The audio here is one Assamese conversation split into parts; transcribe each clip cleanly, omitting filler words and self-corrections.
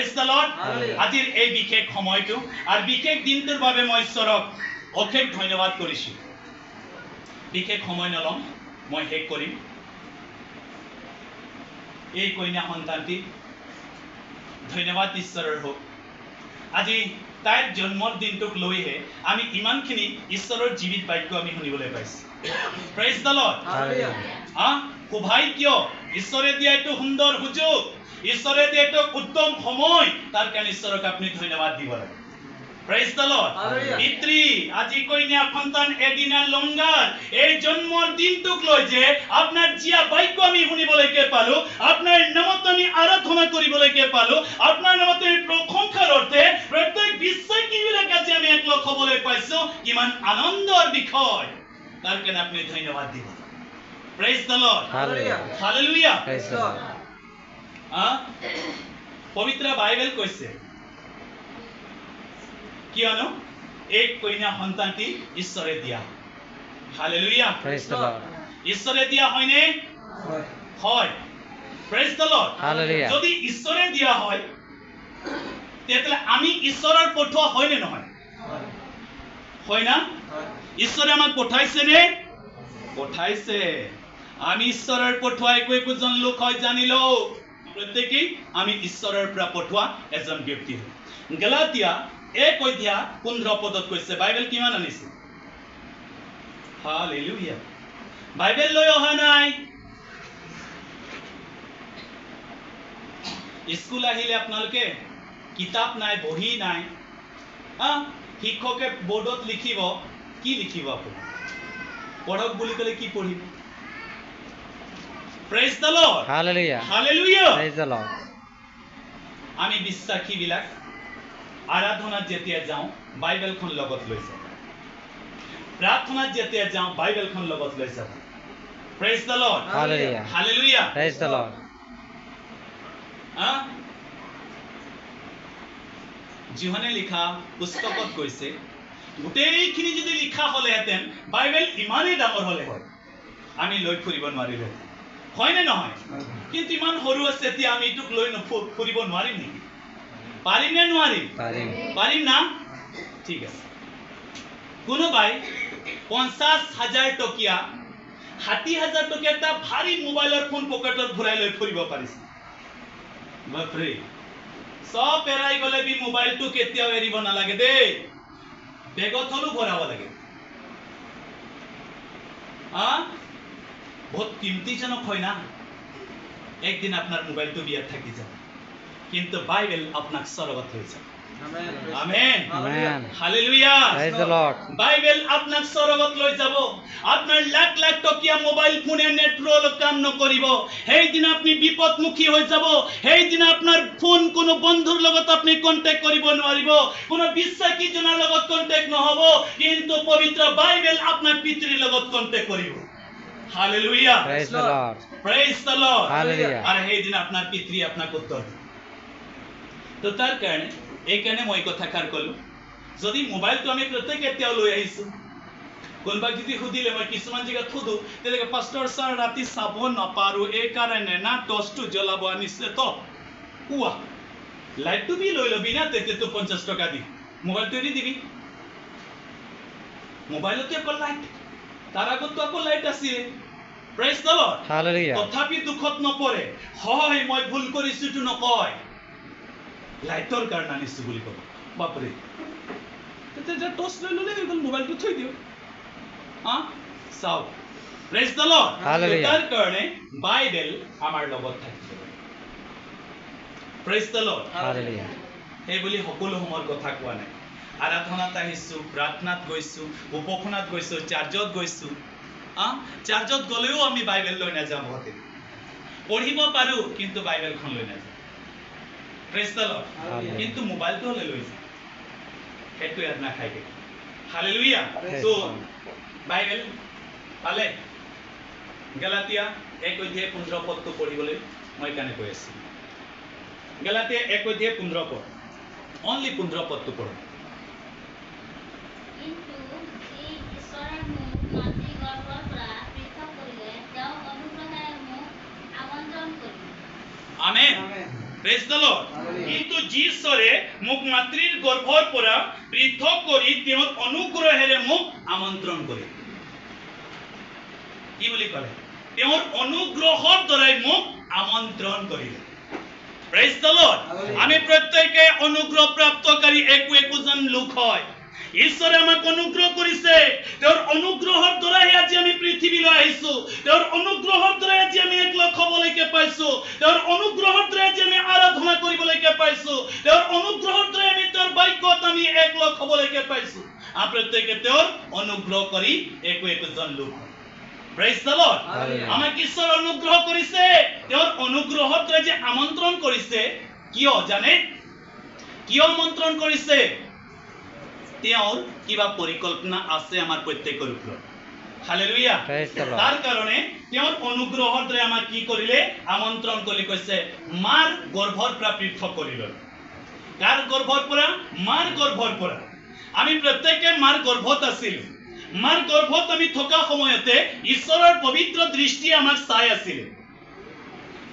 প্ৰেইজ দ্য লৰ্ড আজিৰ এই বিশেষ সময়টো আৰু বিশেষ দিনটোৰ বাবে মই ঈশ্বৰক অশেষ ধন্যবাদ কৰিছোঁ বিশেষ সময় নলম মই শেষ কৰিম এই কন্যা সন্তানটি ধন্যবাদ ঈশ্বৰৰ হোক আজি তাইৰ জন্মৰ দিনটোক লৈহে আমি ইমানখিনি ঈশ্বৰৰ জীৱিত বাক্য আমি শুনিবলৈ পাইছোঁ প্ৰেইজ দ্য লৰ্ড সৌভাগ্য ঈশ্বৰে দিয়া এইটো সুন্দৰ সুযোগ ঈশ্বৰে দিয়া এইটো উত্তম সময় তাৰ কাৰণে ঈশ্বৰক আপুনি ধন্যবাদ দিব লাগে প্ৰেইজ দ্য লৰ্ড পিতৃ আজি কন্যা সন্তান এদিনা লংগাৰ এই জন্মৰ দিনটোক লৈ যে আপোনাৰ জিয়া বাক্য আমি শুনিবলৈকে পালো আপোনাৰ নামত আমি আৰাধনা কৰিবলৈকে পালো আপোনাৰ নামত আমি প্ৰশংসাৰ অৰ্থে প্ৰত্যেক বিশ্বাসীবিলাক আজি আমি একলগ হ'বলৈ পাইছো কিমান আনন্দৰ বিষয় তাৰ কাৰণে আপুনি ধন্যবাদ দিব praise the Lord hallelujah praise the lord পবিত্ৰ বাইবেল কৈছে কিয়নো এই কন্যা সন্তানটি ঈশ্বৰে দিয়া হালেলুয়া প্ৰেইজ দ্য লৰ্ড ঈশ্বৰে দিয়া হয়নে হয় প্ৰেইজ দ্য লৰ্ড হালেলুয়া যদি ঈশ্বৰে দিয়া হয় তেতিয়াহ'লে আমি ঈশ্বৰৰ পঠোৱা হয় নে নহয় হয় না ঈশ্বৰে আমাক পঠাইছে নে পঠাইছে আমি ঈশ্বৰৰ পঠোৱা একোজন লোক হয় জানিলো প্ৰত্যেকেই আমি ঈশ্বৰৰ পৰা পঠোৱা এজন ব্যক্তি হয় গলাতিয়া 1 অধ্যায় 15 পদত কৈছে বাইবেল কিমান আনিছে হালেলুয়া বাইবেল লৈ অহা নাই স্কুল আহিলে আপোনালোকে কিতাপ নাই বহি নাই শিক্ষকে বোৰ্ডত লিখিব কি লিখিব আপুনি পঢ়ক বুলি ক'লে কি পঢ়িব praise the Lord hallelujah hallelujah praise the lord আমি বিশ্বাসীবিলাক আৰাধনাত যেতিয়া যাওঁ বাইবেলখন লগত লৈ যাওঁ প্ৰাৰ্থনাত যেতিয়া যাওঁ বাইবেলখন লগত লৈ যাওঁ praise the Lord hallelujah hallelujah praise the Lord যিহনে লিখা পুস্তকত কৈছে গোটেইখিনি যদি লিখা হ'লেহেঁতেন বাইবেল ইমানেই ডাঙৰ হ'লে হয় আমি লৈ ফুৰিব নোৱাৰিলে হয় নে নহয় কিন্তু ইমান সৰু আছে এতিয়া আমি এইটোক লৈ ফুৰিব নোৱাৰিম নেকি পাৰিম নে নোৱাৰিম পাৰিম না ঠিক আছে কোনোবাই 50,000 টকীয়া 60,000 টকীয়া এটা ভাৰী মোবাইলৰ ফোন পকেটত ভৰাই লৈ ফুৰিব পাৰিছে বাপৰে সব এৰাই গ'লে বি মোবাইলটো কেতিয়াও এৰিব নালাগে দেই বেগত হলো ভৰাব লাগে বহুত কিমতিজনক হয় না একদিন আপনার মোবাইলটো বিয়াত থাকি যাব কিন্তু বাইবেল আপনাক স্বর্গত লৈ যাব amen amen hallelujah praise the Lord Bible আপনাক স্বর্গত লৈ যাব আপনার লাখ লাখ টকিয়া মোবাইল ফোনে নেটৱৰ্ক কাম নকৰিব সেই দিন আপনি বিপদমুখী হৈ যাব সেই দিন আপনাৰ ফোন কোনো বন্ধুৰ লগত আপনি কন্টাক্ট কৰিব নোৱাৰিব কোনো বিশ্বাসী জনৰ লগত কন্টাক্ট নহব কিন্তু পবিত্ৰ বাইবেল আপনাৰ পিতৃৰ লগত কন্টাক্ট কৰিব hallelujah praise the lord praise the Lord hallelujah R সেই দিন আপনাৰ পিতৃ আপনাক উত্তৰ তো তাৰ কাৰণে এইকাৰণে মই কথাষাৰ কলো যদি মোবাইলটো আমি প্ৰত্যেকে এতিয়াও লৈ আহিছো কোনবা যদি সুধিলে মই কিছুমান জায়গা থুদু তেলেকে পাস্টৰ স্যাৰ ৰাতি চাব নাপাৰো এই কাৰণে না টৰ্চটো জ্বলাব আনিছে তো কুয়া লাইটটো বি লৈ লবি না তেতে 50 টকা দি মোবাইলটো এৰি দিবি মোবাইলতে অকল লাইট তাৰ আগত আকৌ লাইট আছে প্ৰেজ দ্য লৰ্ড হালেলুয়া তথাপি দুখত নপৰে হয় মই ভুল কৰিছো তো নকয় লাইটৰ কাৰণে আনিছো বুলি কব বাপৰে তেতিয়া যে টৰ্চ লৈ ললে হৈ গল মোবাইলটো থৈ দিও চাও প্ৰেজ দ্য লৰ্ড হালেলুয়া তাৰ কাৰণে বাইবেল আমাৰ লগত থাকিব প্ৰেজ দ্য লৰ্ড হালেলুয়া এই বুলি সকলো সময়ৰ কথা কোৱা নাই আৰাধনাত আহিছো প্ৰাৰ্থনাত গৈছো উপখনাত গৈছো চাৰ্জত গৈছো চাৰ্জত গলেও আমি বাইবেল লৈ নাযাওঁ হতে পঢ়িব পাৰো কিন্তু বাইবেলখন লৈ নাযাওঁ প্ৰেজ দ্য লৰ্ড কিন্তু মোবাইলটো লৈ যাওঁ সেইটো ইয়াত নাখাইকে হালেলুয়া তো বাইবেল পালে গলাতিয়া 1 অধ্যায় 15 পদটো পঢ়িবলৈ মই কানে কৈ আছো গলাতিয়া 1 অধ্যায় 15 পদ অনলি 15 পদটো পঢ়ো কিন্তু এই ঈশ্বৰৰ মোক মাতৃ গৰ্ভৰ পৰা পৃথক কৰিলে তেওঁ অনুগ্ৰহেৰে মোক আমন্ত্ৰণ কৰিব আমেন প্ৰেজ দ্য লৰ্ড কিন্তু ঈশ্বৰে মোক মাতৃৰ গৰ্ভৰ পৰা পৃথক কৰি তেওঁৰ অনুগ্ৰহেৰে মোক আমন্ত্ৰণ কৰিলে কি বুলি ক'লে তেওঁৰ অনুগ্ৰহৰ দ্বাৰাই মোক আমন্ত্ৰণ কৰিলে প্ৰেজ দ্য লৰ্ড আমি প্ৰত্যেকে অনুগ্ৰহ প্ৰাপ্তকাৰী একোজন লোক হয় ঈশ্বৰে আমাক অনুগ্ৰহ কৰিছে তেওঁৰ অনুগ্ৰহৰ দ্বাৰাই আজি আমি পৃথিৱীলৈ আহিছো তেওঁৰ অনুগ্ৰহৰ দ্বাৰাই আজি আমি একলগ হ'বলৈকে পাইছো তেওঁৰ অনুগ্ৰহৰ দ্বাৰাই আজি আমি আৰাধনা কৰিবলৈকে পাইছো তেওঁৰ অনুগ্ৰহৰ দ্বাৰাই আমি তেওঁৰ বাক্যত আমি একলগ হ'বলৈকে পাইছো আমি প্ৰত্যেকে তেওঁৰ অনুগ্ৰহ কৰি একোজন লোক হয় প্ৰেজ দ্য লৰ্ড আমাক ঈশ্বৰ অনুগ্ৰহ কৰিছে তেওঁৰ অনুগ্ৰহৰ দ্বাৰাই যে আমন্ত্ৰণ কৰিছে কিয় জানে কিয় আমন্ত্ৰণ কৰিছে তেওঁৰ কিবা পৰিকল্পনা আছে আমাৰ প্ৰত্যেকৰ ওপৰত হালেলুয়া তাৰ কাৰণে তেওঁৰ অনুগ্ৰহৰ দ্বাৰা আমাক কি কৰিলে আমন্ত্ৰণ কৰি কৈছে মাৰ গৰ্ভৰ পৰা পৃথক কৰিলে কাৰ গৰ্ভৰ পৰা মাৰ গৰ্ভৰ পৰা আমি প্ৰত্যেকে মাৰ গৰ্ভত আছিল মাৰ গৰ্ভত আমি থকা সময়তে ঈশ্বৰৰ পবিত্ৰ দৃষ্টি আমাক চাই আছিল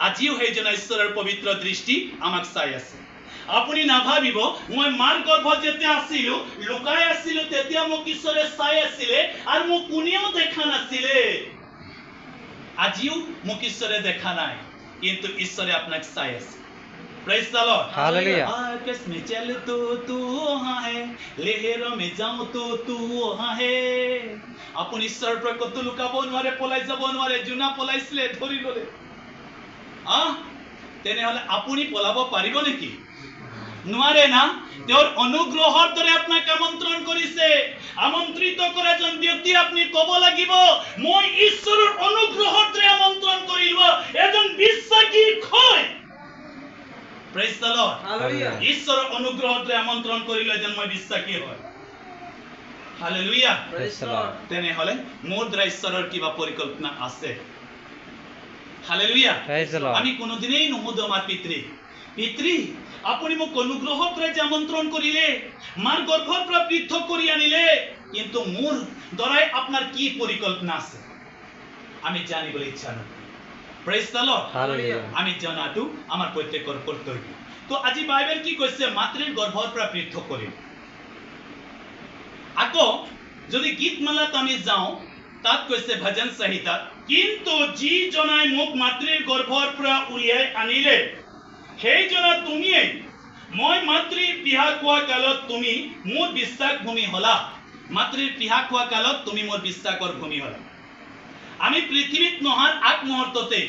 আজিও সেইজন ঈশ্বৰৰ পবিত্ৰ দৃষ্টি আমাক চাই আছে আপুনি নাভাবিব মই মাৰ গৰ্ভত যেতিয়া আছিলো লুকাই আছিলো তেতিয়া মোক ঈশ্বৰে চাই আছিলে আৰু মোক কোনেও দেখা নাছিলে আজিও মোক ঈশ্বৰে দেখা নাই কিন্তু ঈশ্বৰে আপোনাক চাই আছে প্ৰেজ দ্য লৰ্ড हालेलुया आकाश में चल तो तू वहां है लहरों में जाऊं तो तू वहां है আপুনি ঈশ্বৰৰ পৰা কতো লুকাব নোৱাৰে পলাই যাব নোৱাৰে জুনা পলাইছিলে ধৰি ললে তেনেহলে আপুনি পলাব পাৰিব নেকি নোৱাৰে না তেওঁৰ অনুগ্ৰহৰ দ্বাৰা আপোনাক আমন্ত্ৰণ কৰিছে আমন্ত্ৰিত কৰা এজন ব্যক্তি আপুনি ক'ব লাগিব মই ঈশ্বৰৰ অনুগ্ৰহৰ দ্বাৰা আমন্ত্ৰণ কৰিলো এজন বিশ্বাসী হয় প্ৰেজ দ্য লৰ্ড हालेलुया ঈশ্বৰৰ অনুগ্ৰহৰ দ্বাৰা আমন্ত্ৰণ কৰিলো এজন মই বিশ্বাসী হয় হালেলুয়া प्रेज द लॉर्ड তেনেহলে মোৰ দ্বাৰা ঈশ্বৰৰ কিবা পৰিকল্পনা আছে হালেলুয়া प्रेज द लॉर्ड আমি কোনোদিনেই নুসুধো আমাৰ পিতৃ আপুনি মোক অনুগ্ৰহৰ দ্বাৰা যে আমন্ত্ৰণ কৰিলে মাৰ গৰ্ভৰ পৰা পৃথক কৰি আনিলে কিন্তু মোৰ দ্বাৰাই আপোনাৰ কি পৰিকল্পনা আছে আমি জানিবলৈ ইচ্ছা নকৰো প্ৰেজ দ্য লৰ্ড हालेलुया আমি জানাটো আমাৰ প্ৰত্যেকৰ কৰ্তব্য তো আজি বাইবেল কি কৈছে মাতৃৰ গৰ্ভৰ পৰা পৃথক কৰি আকৌ যদি গীতমালাত আমি যাওঁ তাত কৈছে ভজন সংহিতাত কিন্তু যি জনাই মোক মাতৃৰ গৰ্ভৰ পৰা উলিয়াই আনিলে সেইজনা তুমিয়ে মই মাতৃৰ পিহা খোৱা কালত তুমি মোৰ বিশ্বাস ভূমি হলা মাতৃৰ পিহা খোৱা কালত তুমি মোৰ বিশ্বাসৰ ভূমি হলা আমি পৃথিৱীত নহাৰ আগ মুহূৰ্ততে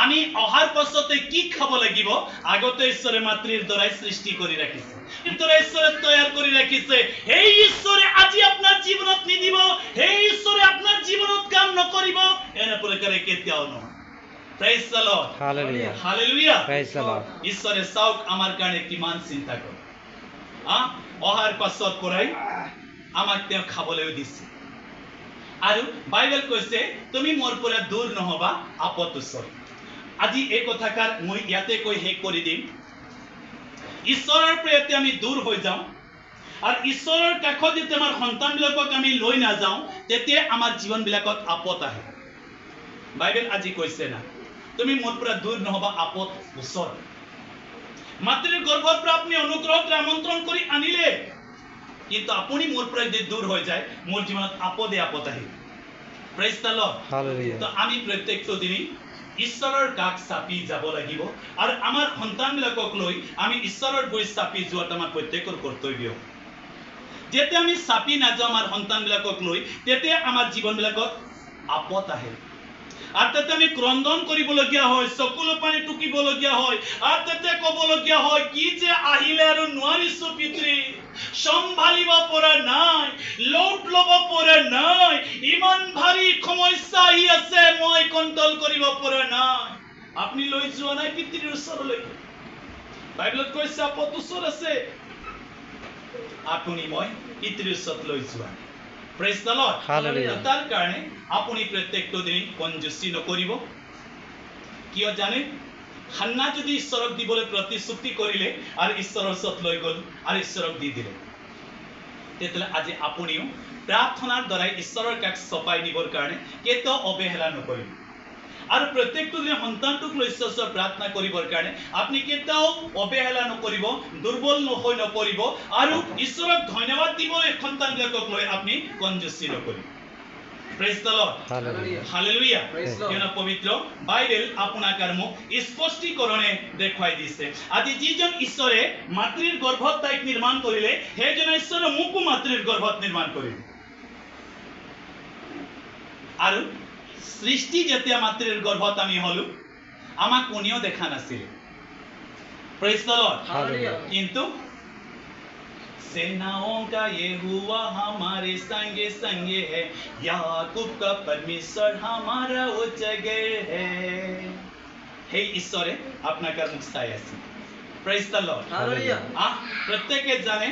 আমি অহাৰ পাছতে কি খাব লাগিব আগতে ঈশ্বৰে মাতৃৰ দ্বাৰাই সৃষ্টি কৰি ৰাখিছে ঈশ্বৰে তৈয়াৰ কৰি ৰাখিছে সেই ঈশ্বৰে আজি আপোনাৰ জীৱনত নিদিব সেই ঈশ্বৰে আপোনাৰ জীৱনত কাম নকৰিব এনে প্ৰকাৰে কেতিয়াও নহয় praise the lord hallelujah hallelujah praise the Lord ঈশ্বৰে চাওক আমাৰ কাৰণে কিমান চিন্তা কৰে অহাৰ পাছত পৰাই আমাক তেওঁ খাবলৈ দিছে আৰু বাইবেল কৈছে তুমি মোৰ পৰা দূৰ নহবা আপদ ওচৰ আজি এই কথাকাৰ মই ইয়াতে কৈ শেষ কৰি দিম ঈশ্বৰৰ পৰা আমি দূৰ হৈ যাওঁ আৰু ঈশ্বৰৰ কাষত যেতিয়া আমাৰ সন্তানবিলাকক আমি লৈ নাযাওঁ তেতিয়া আমাৰ জীৱনবিলাকত আপদ আহে বাইবেল আজি কৈছে না তুমি মোৰ পৰা দূৰ নহবা আপদ ওচৰ মাতৃৰ গৰ্ভৰ পৰা আপুনি অনুগ্ৰহৰে আমন্ত্ৰণ কৰি আনিলে কিন্তু আপুনি মোৰ পৰা যদি দূৰ হৈ যায় মোৰ জীৱনত আপদে আপদ আহিব প্ৰেজ দ্য লৰ্ড हालेलुया তো আমি প্ৰত্যেকটো দিনই ঈশ্বৰৰ কাষ চাপি যাব লাগিব আৰু আমাৰ সন্তানবিলাকক লৈ আমি ঈশ্বৰৰ গৈ চাপি যোৱাটো আমাৰ প্ৰত্যেকৰ কৰ্তব্য যেতিয়া আমি চাপি নাযাওঁ আমাৰ সন্তানবিলাকক লৈ তেতিয়া আমাৰ জীৱনবিলাকত আপদ আহে আৰু তেতিয়া আমি ক্ৰন্দন কৰিবলগীয়া হয় চকুলো পানী টুকিবলগীয়া হয় আৰু তেতিয়া ক'বলগীয়া হয় কি যে আহিলে আৰু নোৱাৰিছো পিতৃ সম্ভালিব পৰা নাই লোট ল'ব পৰা নাই ইমান ভাৰী সমস্যা আহি আছে মই কণ্ট্ৰল কৰিব পৰা নাই আপুনি লৈ যোৱা নাই পিতৃৰ ওচৰলৈকে বাইবেলত কৈছে আপদ ওচৰ আছে আপুনি মই পিতৃৰ ওচৰত লৈ যোৱা প্ৰেজ দ্য লৰ্ড हालेलुया তাৰ কাৰণে আপুনি প্ৰত্যেকটো দিন কঞ্জুচি নকৰিব কিয় জানে হান্না যদি ঈশ্বৰক দিবলৈ প্ৰতিশ্ৰুতি কৰিলে আৰু ঈশ্বৰৰ ওচৰত লৈ গ'ল আৰু ঈশ্বৰক দি দিলে তেতিয়াহ'লে আজি আপুনিও প্ৰাৰ্থনাৰ দ্বাৰাই ঈশ্বৰৰ কাষ চপাই নিবৰ কাৰণে কেতিয়াও অৱহেলা নকৰিব আৰু প্ৰত্যেকটো দিনে সন্তানটোক লৈ ঈশ্বৰৰ প্ৰাৰ্থনা কৰিবৰ কাৰণে আপুনি কেতিয়াও অৱহেলা নকৰিব, দুৰ্বল হৈ নপৰিব আৰু ঈশ্বৰক ধন্যবাদ দিবলৈ সন্তানবিলাকক লৈ আপুনি কঞ্জুচি নকৰিব। Praise the Lord. Hallelujah. Hallelujah. Praise Lord. কিয়নো পবিত্ৰ বাইবেল আপোনাক আৰু মোক স্পষ্টীকৰণে দেখুৱাই দিছে। আজি যিজন ঈশ্বৰে মাতৃৰ গৰ্ভত তাইক নিৰ্মাণ কৰিলে, সেইজন ঈশ্বৰে মোকো মাতৃৰ গৰ্ভত নিৰ্মাণ কৰিলে। আৰু সৃষ্টি যেতিয়া মাতৃৰ গৰ্ভত আমি হলো, আমাক কোনেও দেখা নাছিল। Praise the Lord. Hallelujah. কিন্তু सेनाओं का यहोवा हमारे संगे संगे है, याकूब का परमेश्वर हमारा उजागर है। हे ঈশ্বৰে আপোনাক আৰু মোক চাই আছে। Praise the Lord. Hallelujah. প্ৰত্যেকে জানে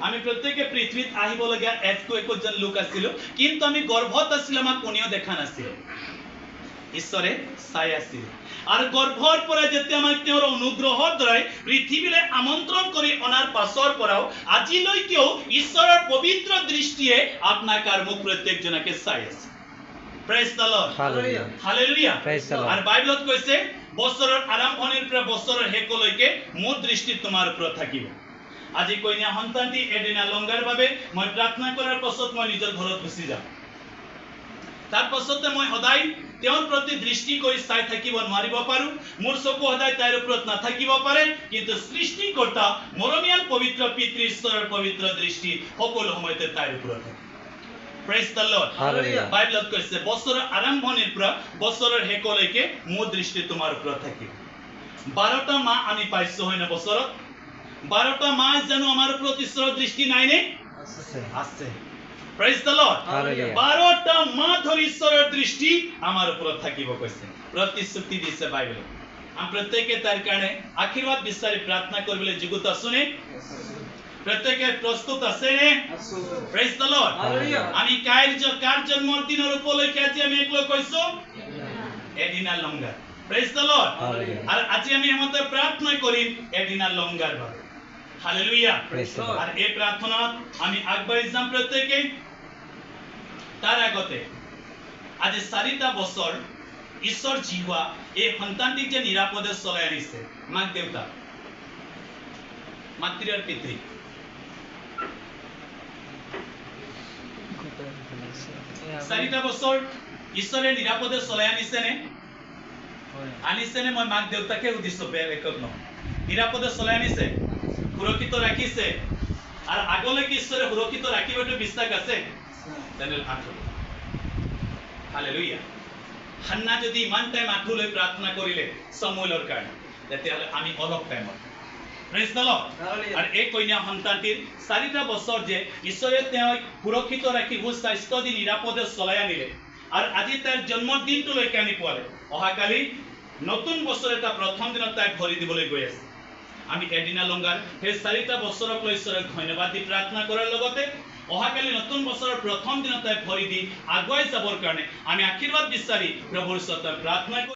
আমি প্ৰত্যেকে পৃথিৱীত আহিবলগীয়া একোজন লোক আছিলো, কিন্তু আমি গৰ্ভত আছিলো, আমাক কোনেও দেখা নাছিল। ঈশ্বৰে চাই আছিল আৰু গৰ্ভৰ পৰা যেতিয়া আমাক তেওঁৰ অনুগ্ৰহৰ দ্বাৰাই পৃথিৱীলৈ আমন্ত্ৰণ কৰি অনাৰ পাছৰ পৰাও আজিলৈকেও ঈশ্বৰৰ পবিত্ৰ দৃষ্টিয়ে আপোনাক আৰু মোক প্ৰত্যেকজনকে চাই আছে। Praise the Lord. Hallelujah. Hallelujah. Praise the Lord. আৰু বাইবেলত কৈছে বছৰৰ আৰম্ভণিৰ পৰা বছৰৰ শেষলৈকে মোৰ দৃষ্টি তোমাৰ ওপৰত থাকিব। আজি কন্যা সন্তানটি এদিনা লংগাৰ বাবে মই প্ৰাৰ্থনা কৰাৰ পাছত মই নিজৰ ঘৰত গুচি যাম। তাৰ পাছতে মই সদায় তেওঁৰ প্ৰতি দৃষ্টি কৰি চাই থাকিব নোৱাৰিব পাৰো, মোৰ চকু সদায় তাইৰ ওপৰত নাথাকিব পাৰে, কিন্তু সৃষ্টিকৰ্তা মৰমীয়াল পবিত্ৰ পিতৃ ঈশ্বৰৰ পবিত্ৰ দৃষ্টি সকলো সময়তে তাইৰ ওপৰত থাকে। Praise the Lord. Hallelujah. বাইবেলত কৈছে বছৰৰ আৰম্ভণিৰ পৰা বছৰৰ শেষলৈকে মোৰ দৃষ্টি তোমাৰ ওপৰত থাকিব। 12টা মাহ আমি পাইছো হয় না বছৰত? 12টা মাহ জানো আমাৰ ওপৰত ঈশ্বৰৰ দৃষ্টি নাই নে? আছে। Praise the Lord. Hallelujah. 12টা মাহ ধৰি ঈশ্বৰৰ দৃষ্টি আমাৰ ওপৰত থাকিব কৈছে, প্ৰতিশ্ৰুতি দিছে বাইবেলত। আমি প্ৰত্যেকে তাৰ কাৰণে আশীৰ্বাদ বিচাৰি প্ৰাৰ্থনা কৰিবলৈ যোগ্যত আছোনে? প্ৰত্যেকে প্ৰস্তুত আছেনে? Praise the Lord. Hallelujah. আমি কাৰ জন্মৰ দিনৰ উপলক্ষে আজি আমি একলৈ কৈছো এদিনা longer. Praise the Lord. Hallelujah. আৰু আজি আমি আমাদেৰ প্ৰাৰ্থনা কৰিম এদিনা লংগাৰ বাবে। Hallelujah. Praise the Lord. R এই প্ৰাৰ্থনাত আমি আগবাঢ়ি যাম প্ৰত্যেকে। তাৰ আগতে আজি 4টা বছৰ ঈশ্বৰ জীৱা এই সন্তানটিক যে নিৰাপদে চলাই আনিছে, মাক দেউতাক, মাতৃ আৰু পিতৃ, চাৰিটা বছৰ ঈশ্বৰে নিৰাপদে চলাই আনিছেনে? আনিছেনে? মই মাক দেউতাকে সুধিছো, বেলেগক নহয়। নিৰাপদে চলাই আনিছে, সুৰক্ষিত ৰাখিছে, আৰু আগলৈকে ঈশ্বৰে সুৰক্ষিত ৰাখিবটো বিশ্বাস আছে? তেনেহ'লে আঁঠু। হালেলুয়া। হান্না যদি ইমান টাইম আঁঠু লৈ প্ৰাৰ্থনা কৰিলে সমুৱেলৰ কাৰণে, তেতিয়াহ'লে আমি অলপ টাইমত। Praise the Lord. Hallelujah. আৰু এই কন্যা সন্তানটিৰ 4টা বছৰ যে ঈশ্বৰে তেওঁক সুৰক্ষিত ৰাখি সুস্বাস্থ্য দি নিৰাপদে চলাই আনিলে, আৰু আজি তাইৰ জন্মৰ দিনটোলৈকে আনি পোৱালে, অহাকালি নতুন বছৰ এটা প্ৰথম দিনত তাইক ভৰি দিবলৈ গৈ আছে। আমি এদিনা লংগাৰ সেই 4টা বছৰক লৈ ঈশ্বৰক ধন্যবাদ দি প্ৰাৰ্থনা কৰাৰ লগতে অহাকালি নতুন বছৰৰ প্ৰথম দিনত তাইক ভৰি দি আগুৱাই যাবৰ কাৰণে আমি আশীৰ্বাদ বিচাৰি প্ৰভুৰ ওচৰত প্ৰাৰ্থনা